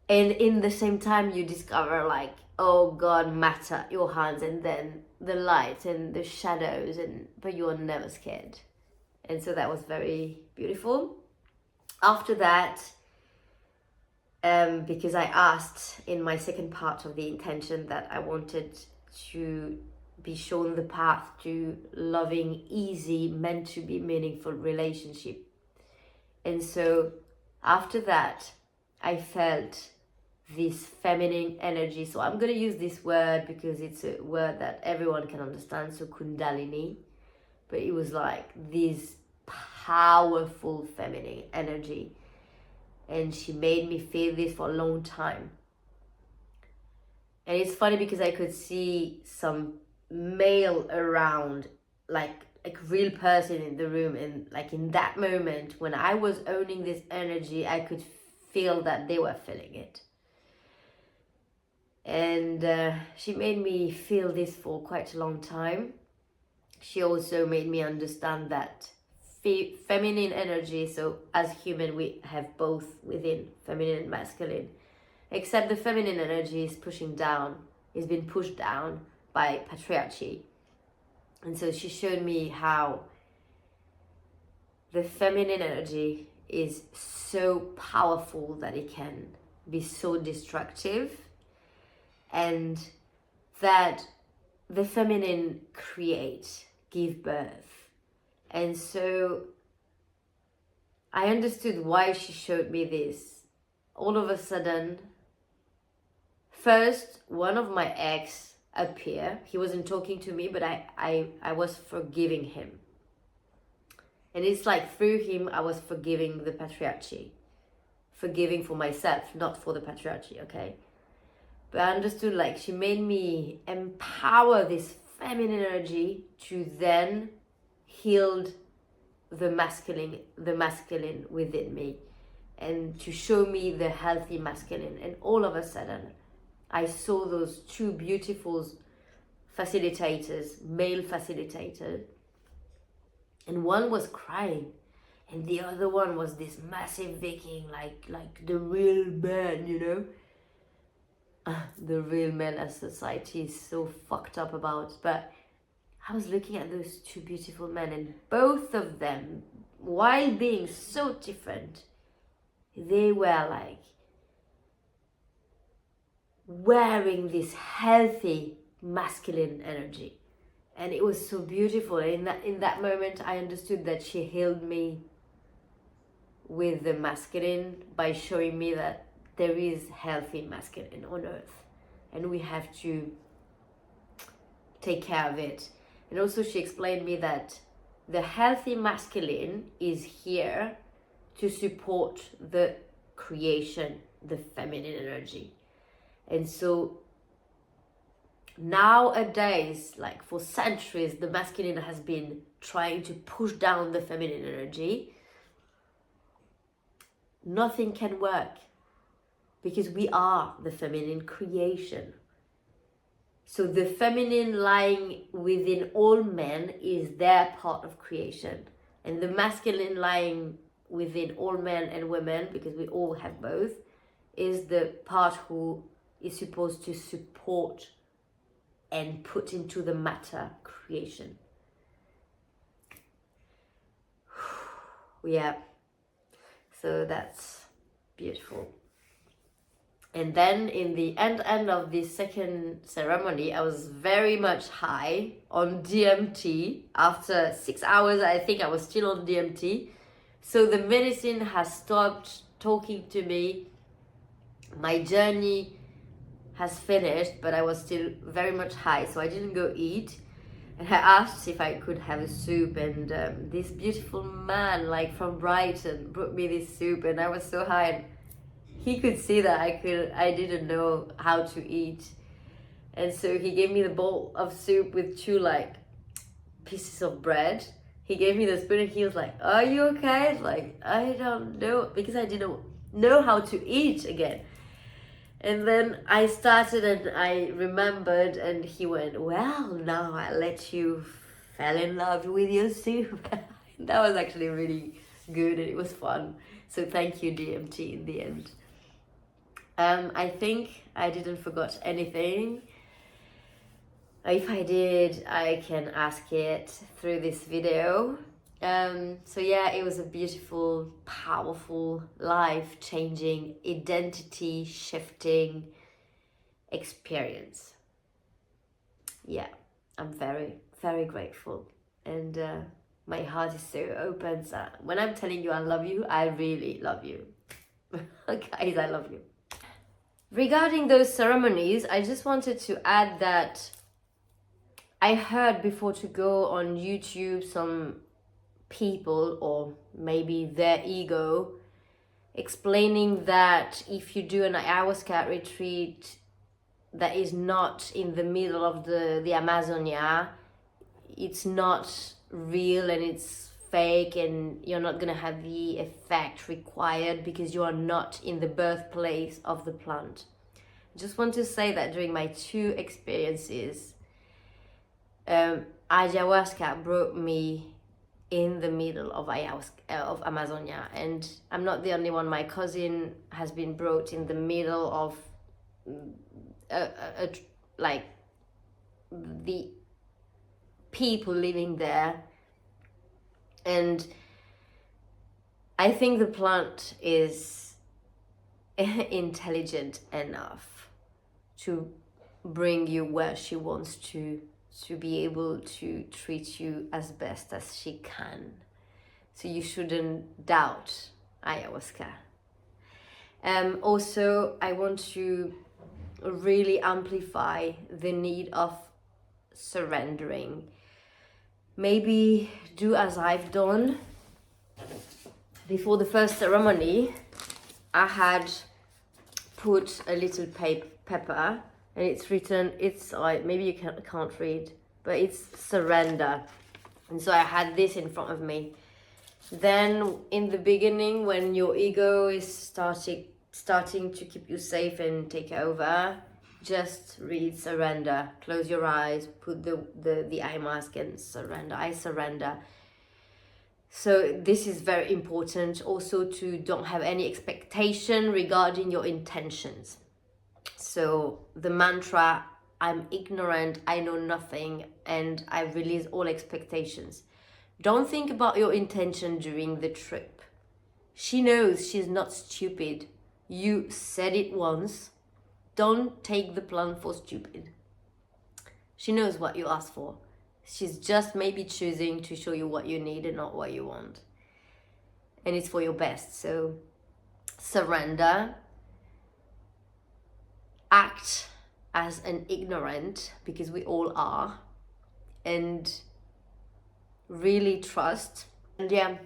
And in the same time you discover like, oh God, matter, your hands, and then the light and the shadows, but you are never scared. And so that was very beautiful. After that, because I asked in my second part of the intention that I wanted to be shown the path to loving, easy, meant to be meaningful relationship. And so after that, I felt this feminine energy. So I'm going to use this word because it's a word that everyone can understand. So Kundalini. But it was like this powerful feminine energy. And she made me feel this for a long time. And it's funny because I could see some male around, like real person in the room. And like in that moment, when I was owning this energy, I could feel that they were feeling it. And she made me feel this for quite a long time. She also made me understand that feminine energy, so as human we have both within, feminine and masculine, except the feminine energy is being pushed down by patriarchy. And so she showed me how the feminine energy is so powerful that it can be so destructive, and that the feminine give birth. And so I understood why she showed me this. All of a sudden, first, one of my ex appeared. He wasn't talking to me, but I was forgiving him. And it's like through him, I was forgiving the patriarchy. Forgiving for myself, not for the patriarchy, okay? But I understood, like, she made me empower this feminine energy to then heal the masculine within me, and to show me the healthy masculine. And all of a sudden, I saw those 2 beautiful facilitators, male facilitators, and one was crying, and the other one was this massive Viking, like the real man, you know. The real man as society is so fucked up about. But I was looking at those two beautiful men, and both of them, while being so different, they were like wearing this healthy masculine energy, and it was so beautiful. And in that moment I understood that she healed me with the masculine by showing me that there is healthy masculine on earth, and we have to take care of it. And also she explained me that the healthy masculine is here to support the creation, the feminine energy. And so nowadays, like for centuries, the masculine has been trying to push down the feminine energy. Nothing can work, because we are the feminine creation. So the feminine lying within all men is their part of creation. And the masculine lying within all men and women, because we all have both, is the part who is supposed to support and put into the matter creation. Yeah. So that's beautiful. And then in the end of the second ceremony, I was very much high on DMT. After 6 hours, I think I was still on DMT. So the medicine has stopped talking to me. My journey has finished, but I was still very much high, so I didn't go eat. And I asked if I could have a soup, and this beautiful man, like from Brighton, brought me this soup, and I was so high. And he could see that I didn't know how to eat. And so he gave me the bowl of soup with two like pieces of bread. He gave me the spoon, and he was like, "Are you okay?" It's like, I don't know, because I didn't know how to eat again. And then I started and I remembered, and he went, "Well, now I'll let you fall in love with your soup." That was actually really good, and it was fun. So thank you, DMT, in the end. I think I didn't forget anything. If I did, I can ask it through this video. So yeah, it was a beautiful, powerful, life-changing, identity-shifting experience. Yeah, I'm very, very grateful. And my heart is so open. So when I'm telling you I love you, I really love you. Guys, I love you. Regarding those ceremonies, I just wanted to add that I heard before to go on YouTube some people, or maybe their ego, explaining that if you do an ayahuasca retreat that is not in the middle of the Amazonia, it's not real and it's fake, and you're not gonna have the effect required because you are not in the birthplace of the plant. I just want to say that during my two experiences, ayahuasca brought me in the middle of Amazonia, and I'm not the only one. My cousin has been brought in the middle of like the people living there. And I think the plant is intelligent enough to bring you where she wants to be able to treat you as best as she can. So you shouldn't doubt ayahuasca. Also, I want to really amplify the need of surrendering. Maybe do as I've done. Before the first ceremony, I had put a little pepper, and it's written, maybe you can't read, but it's surrender. And so I had this in front of me. Then in the beginning, when your ego is starting to keep you safe and take over, just read surrender. Close your eyes, put the eye mask and surrender. I surrender. So this is very important also, to don't have any expectation regarding your intentions. So the mantra, I'm ignorant, I know nothing, and I release all expectations. Don't think about your intention during the trip. She knows she's not stupid. You said it once. Don't take the plan for stupid. She knows what you asked for. She's just maybe choosing to show you what you need and not what you want. And it's for your best. So surrender. Act as an ignorant, because we all are. And really trust. And yeah,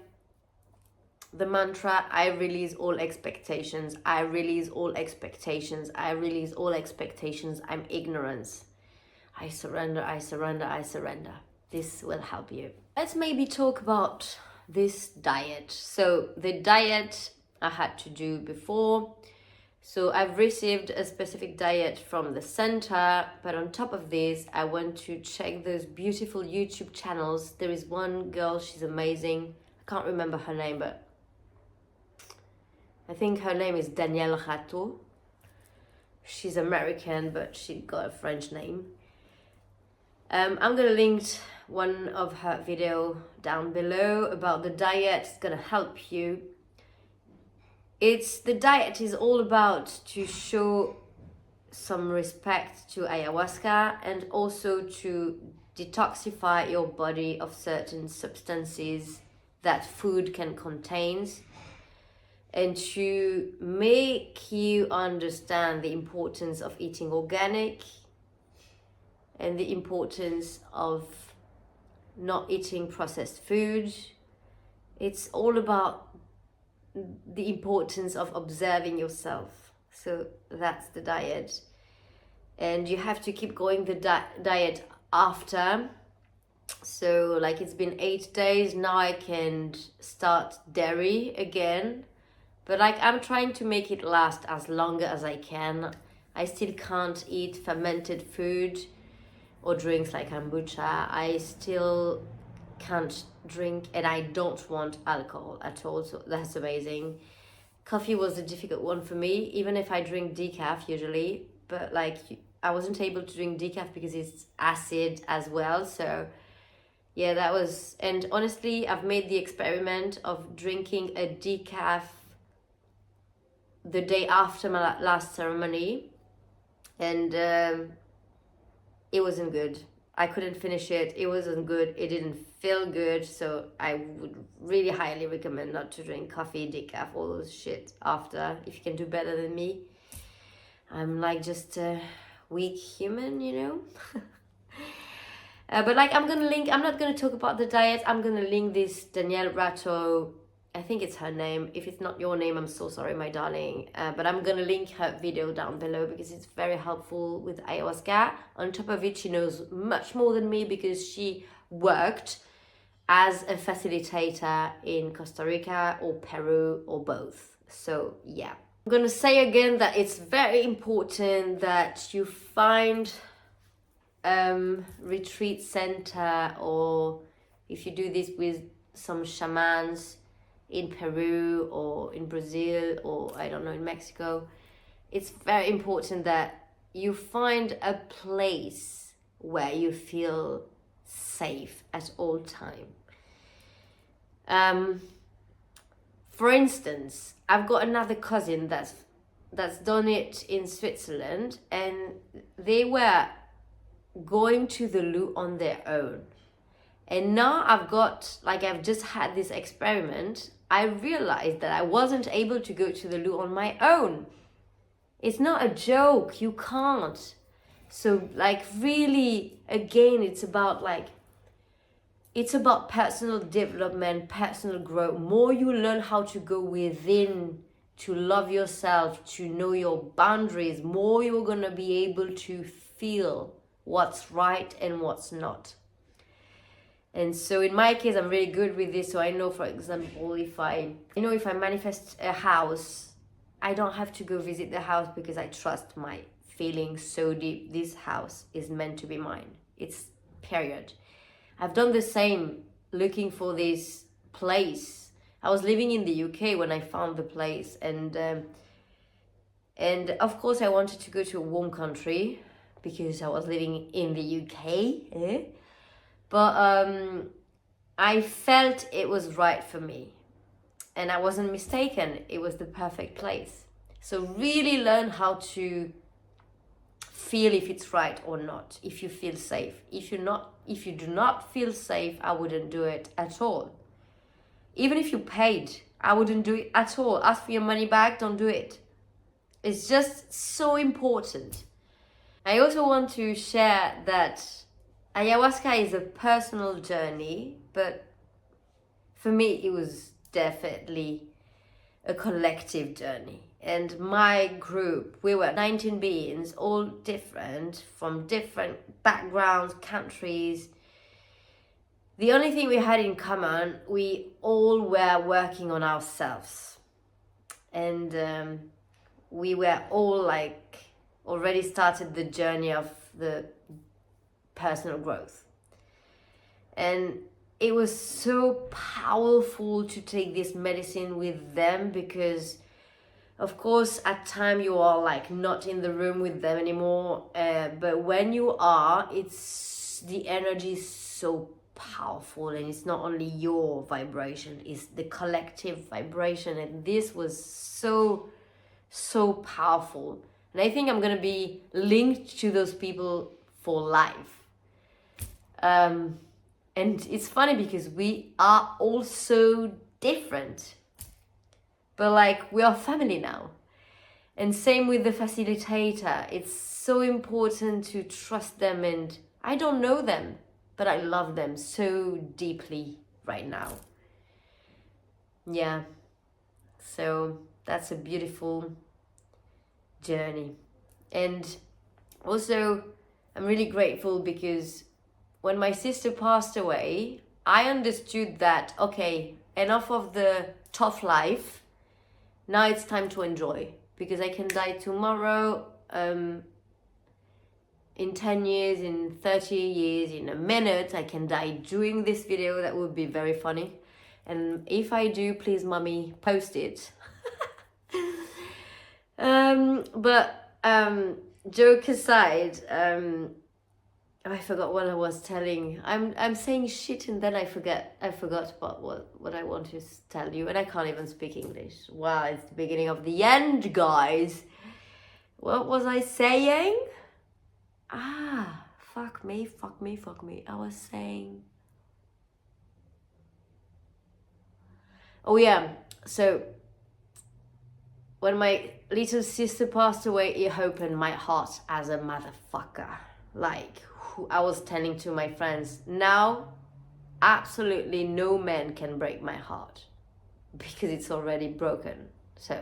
the mantra, I release all expectations. I release all expectations. I release all expectations. I'm ignorance. I surrender, I surrender, I surrender. This will help you. Let's maybe talk about this diet. So the diet I had to do before. So I've received a specific diet from the center, but on top of this, I went to check those beautiful YouTube channels. There is one girl, she's amazing. I can't remember her name, but I think her name is Danielle Rato. She's American, but she got a French name. I'm gonna link one of her video down below about the diet. It's gonna help you. The diet is all about to show some respect to ayahuasca and also to detoxify your body of certain substances that food can contain, and to make you understand the importance of eating organic and the importance of not eating processed food. It's all about the importance of observing yourself. So that's the diet. And you have to keep going the diet after. So like it's been 8 days, now I can start dairy again. But like I'm trying to make it last as long as I can. I still can't eat fermented food or drinks like kombucha. I still can't drink, and I don't want alcohol at all, so that's amazing. Coffee was a difficult one for me, even if I drink decaf usually, but like I wasn't able to drink decaf because it's acid as well. So yeah, that was, and honestly I've made the experiment of drinking a decaf the day after my last ceremony, and it wasn't good. I couldn't finish it. It wasn't good. It didn't feel good. So I would really highly recommend not to drink coffee, decaf, all those shit after, if you can do better than me. I'm like just a weak human, you know? But like I'm not gonna talk about the diet. I'm gonna link this Danielle Rato, I think it's her name. If it's not your name, I'm so sorry, my darling. But I'm gonna link her video down below because it's very helpful with ayahuasca. On top of it, she knows much more than me because she worked as a facilitator in Costa Rica or Peru or both. So yeah. I'm gonna say again that it's very important that you find retreat center, or if you do this with some shamans in Peru or in Brazil or I don't know, in Mexico, it's very important that you find a place where you feel safe at all time. For instance, I've got another cousin that's done it in Switzerland, and they were going to the loo on their own. And now I've just had this experiment. I realized that I wasn't able to go to the loo on my own. It's not a joke, you can't. So like really, again, it's about personal development, personal growth. More you learn how to go within, to love yourself, to know your boundaries, more you're gonna be able to feel what's right and what's not. And so in my case, I'm really good with this. So I know, for example, if I manifest a house, I don't have to go visit the house because I trust my feelings so deep. This house is meant to be mine. It's period. I've done the same looking for this place. I was living in the UK when I found the place, and of course I wanted to go to a warm country because I was living in the UK. But I felt it was right for me, and I wasn't mistaken. It was the perfect place. So really learn how to feel if it's right or not, if you feel safe. If you do not feel safe, I wouldn't do it at all. Even if you paid, I wouldn't do it at all. Ask for your money back, don't do it. It's just so important. I also want to share that ayahuasca is a personal journey, but for me it was definitely a collective journey. And my group, we were 19 beings, all different, from different backgrounds, countries. The only thing we had in common, we all were working on ourselves. And we were all like already started the journey of the personal growth. And it was so powerful to take this medicine with them, because of course at time you are like not in the room with them anymore, but when you are, it's the energy is so powerful, and it's not only your vibration, it's the collective vibration. And this was so powerful, and I think I'm gonna be linked to those people for life. And it's funny because we are all so different, but like we are family now. And same with the facilitator. It's so important to trust them, and I don't know them, but I love them so deeply right now. Yeah, so that's a beautiful journey. And also I'm really grateful because when my sister passed away, I understood that, okay, enough of the tough life. Now it's time to enjoy, because I can die tomorrow, in 10 years, in 30 years, in a minute. I can die doing this video. That would be very funny. And if I do, please, mommy, post it. But joke aside, I forgot what I was telling. I'm saying shit and then I forgot about what I want to tell you, and I can't even speak English. Wow, it's the beginning of the end, guys. What was I saying? Fuck me. I was saying, oh yeah, so when my little sister passed away, it opened my heart as a motherfucker. Like, I was telling to my friends, now absolutely no man can break my heart because it's already broken. So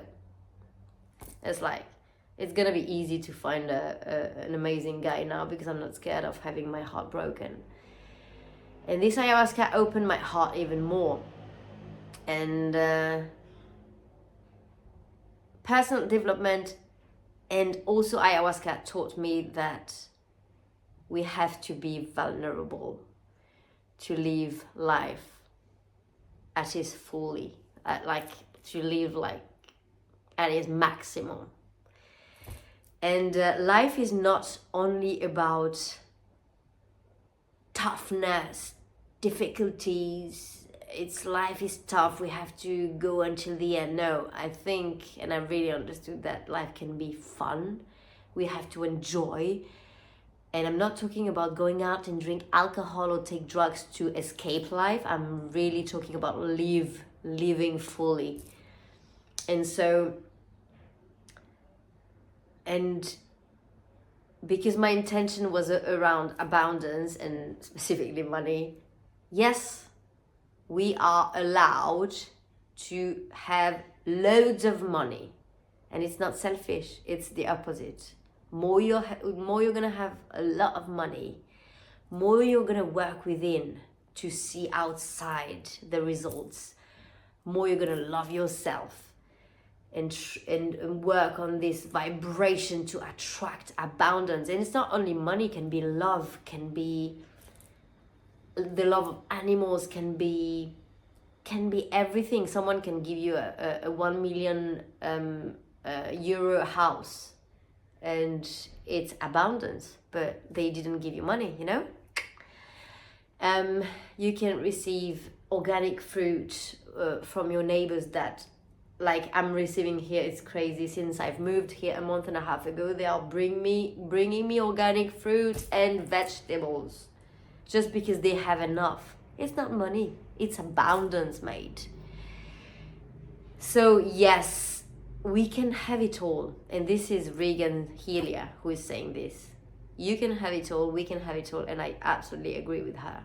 it's like, it's gonna be easy to find an amazing guy now, because I'm not scared of having my heart broken. And this ayahuasca opened my heart even more. And personal development, and also ayahuasca taught me that we have to be vulnerable to live life at its fully, like to live like at its maximum. And life is not only about toughness, difficulties. Life is tough, we have to go until the end. No, I think, and I really understood that life can be fun. We have to enjoy. And I'm not talking about going out and drink alcohol or take drugs to escape life. I'm really talking about living fully. And so, and because my intention was around abundance and specifically money, yes, we are allowed to have loads of money, and it's not selfish, it's the opposite. More you're gonna have a lot of money, more you're gonna work within to see outside the results, more you're gonna love yourself and work on this vibration to attract abundance. And it's not only money, can be love, can be the love of animals, can be can be everything. Someone can give you a 1 million euro house and it's abundance, but they didn't give you money, you know? You can receive organic fruit from your neighbors that, like I'm receiving here. It's crazy. Since I've moved here a month and a half ago, they are bringing me organic fruit and vegetables just because they have enough. It's not money, it's abundance, mate. So yes, we can have it all. And this is Regan Helia who is saying this. You can have it all, we can have it all. And I absolutely agree with her.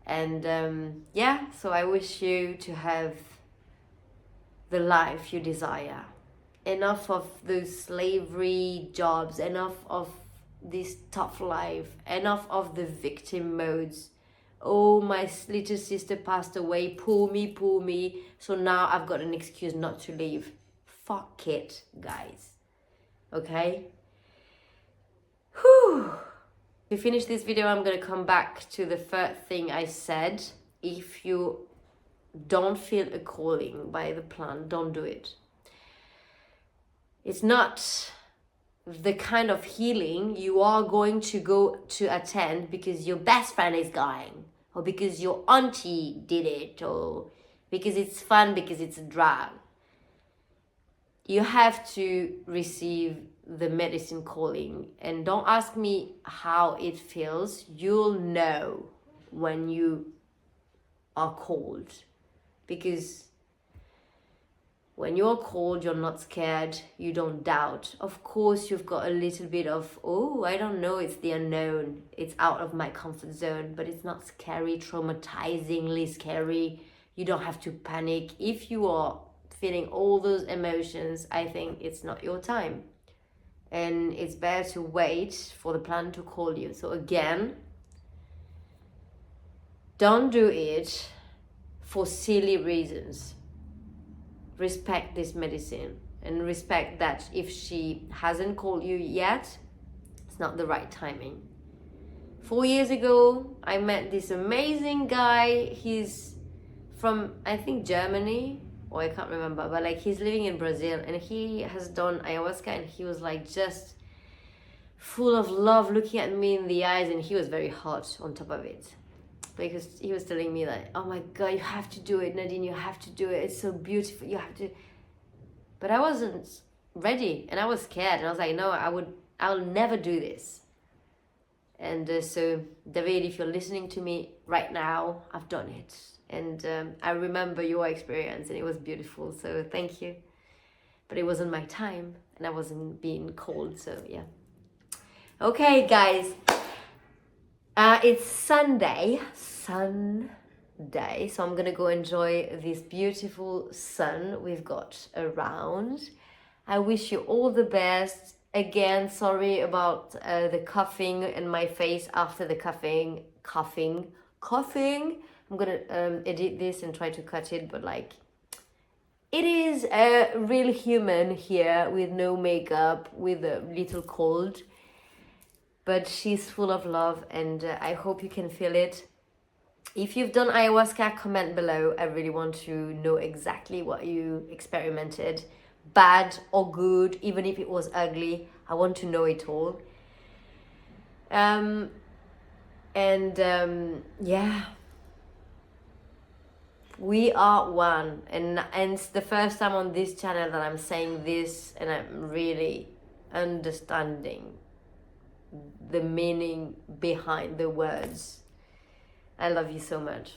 And yeah, so I wish you to have the life you desire. Enough of those slavery jobs, enough of this tough life, enough of the victim modes. Oh, my little sister passed away, poor me, so now I've got an excuse not to leave. Fuck it, guys. Okay? Whew. To finish this video, I'm gonna come back to the first thing I said. If you don't feel a calling by the plant, don't do it. It's not the kind of healing you are going to go to attend because your best friend is going, or because your auntie did it, or because it's fun, because it's a drug. You have to receive the medicine calling. And don't ask me how it feels. You'll know when you are called. Because when you're called, you're not scared, you don't doubt. Of course, you've got a little bit of, oh, I don't know, it's the unknown. It's out of my comfort zone, but it's not scary, traumatizingly scary. You don't have to panic. If you are feeling all those emotions, I think it's not your time. And it's better to wait for the plant to call you. So again, don't do it for silly reasons. Respect this medicine and respect that if she hasn't called you yet, it's not the right timing. 4 years ago, I met this amazing guy. He's from, I think, Germany, or I can't remember, but like he's living in Brazil and he has done ayahuasca, and he was like just full of love, looking at me in the eyes, and he was very hot on top of it. Because he was telling me like, oh my God, you have to do it, Nadine, you have to do it. It's so beautiful, you have to. But I wasn't ready and I was scared. And I was like, no, I'll never do this. And so David, if you're listening to me right now, I've done it. And I remember your experience and it was beautiful. So thank you. But it wasn't my time and I wasn't being called. So yeah. Okay, guys. It's Sunday, so I'm gonna go enjoy this beautiful sun we've got around. I wish you all the best. Again, sorry about the coughing and my face after the coughing. I'm gonna edit this and try to cut it, but like, it is a real human here with no makeup, with a little cold. But she's full of love, and I hope you can feel it. If you've done ayahuasca, comment below. I really want to know exactly what you experimented, bad or good, even if it was ugly. I want to know it all. Yeah, we are one, and it's the first time on this channel that I'm saying this, and I'm really understanding the meaning behind the words. I love you so much.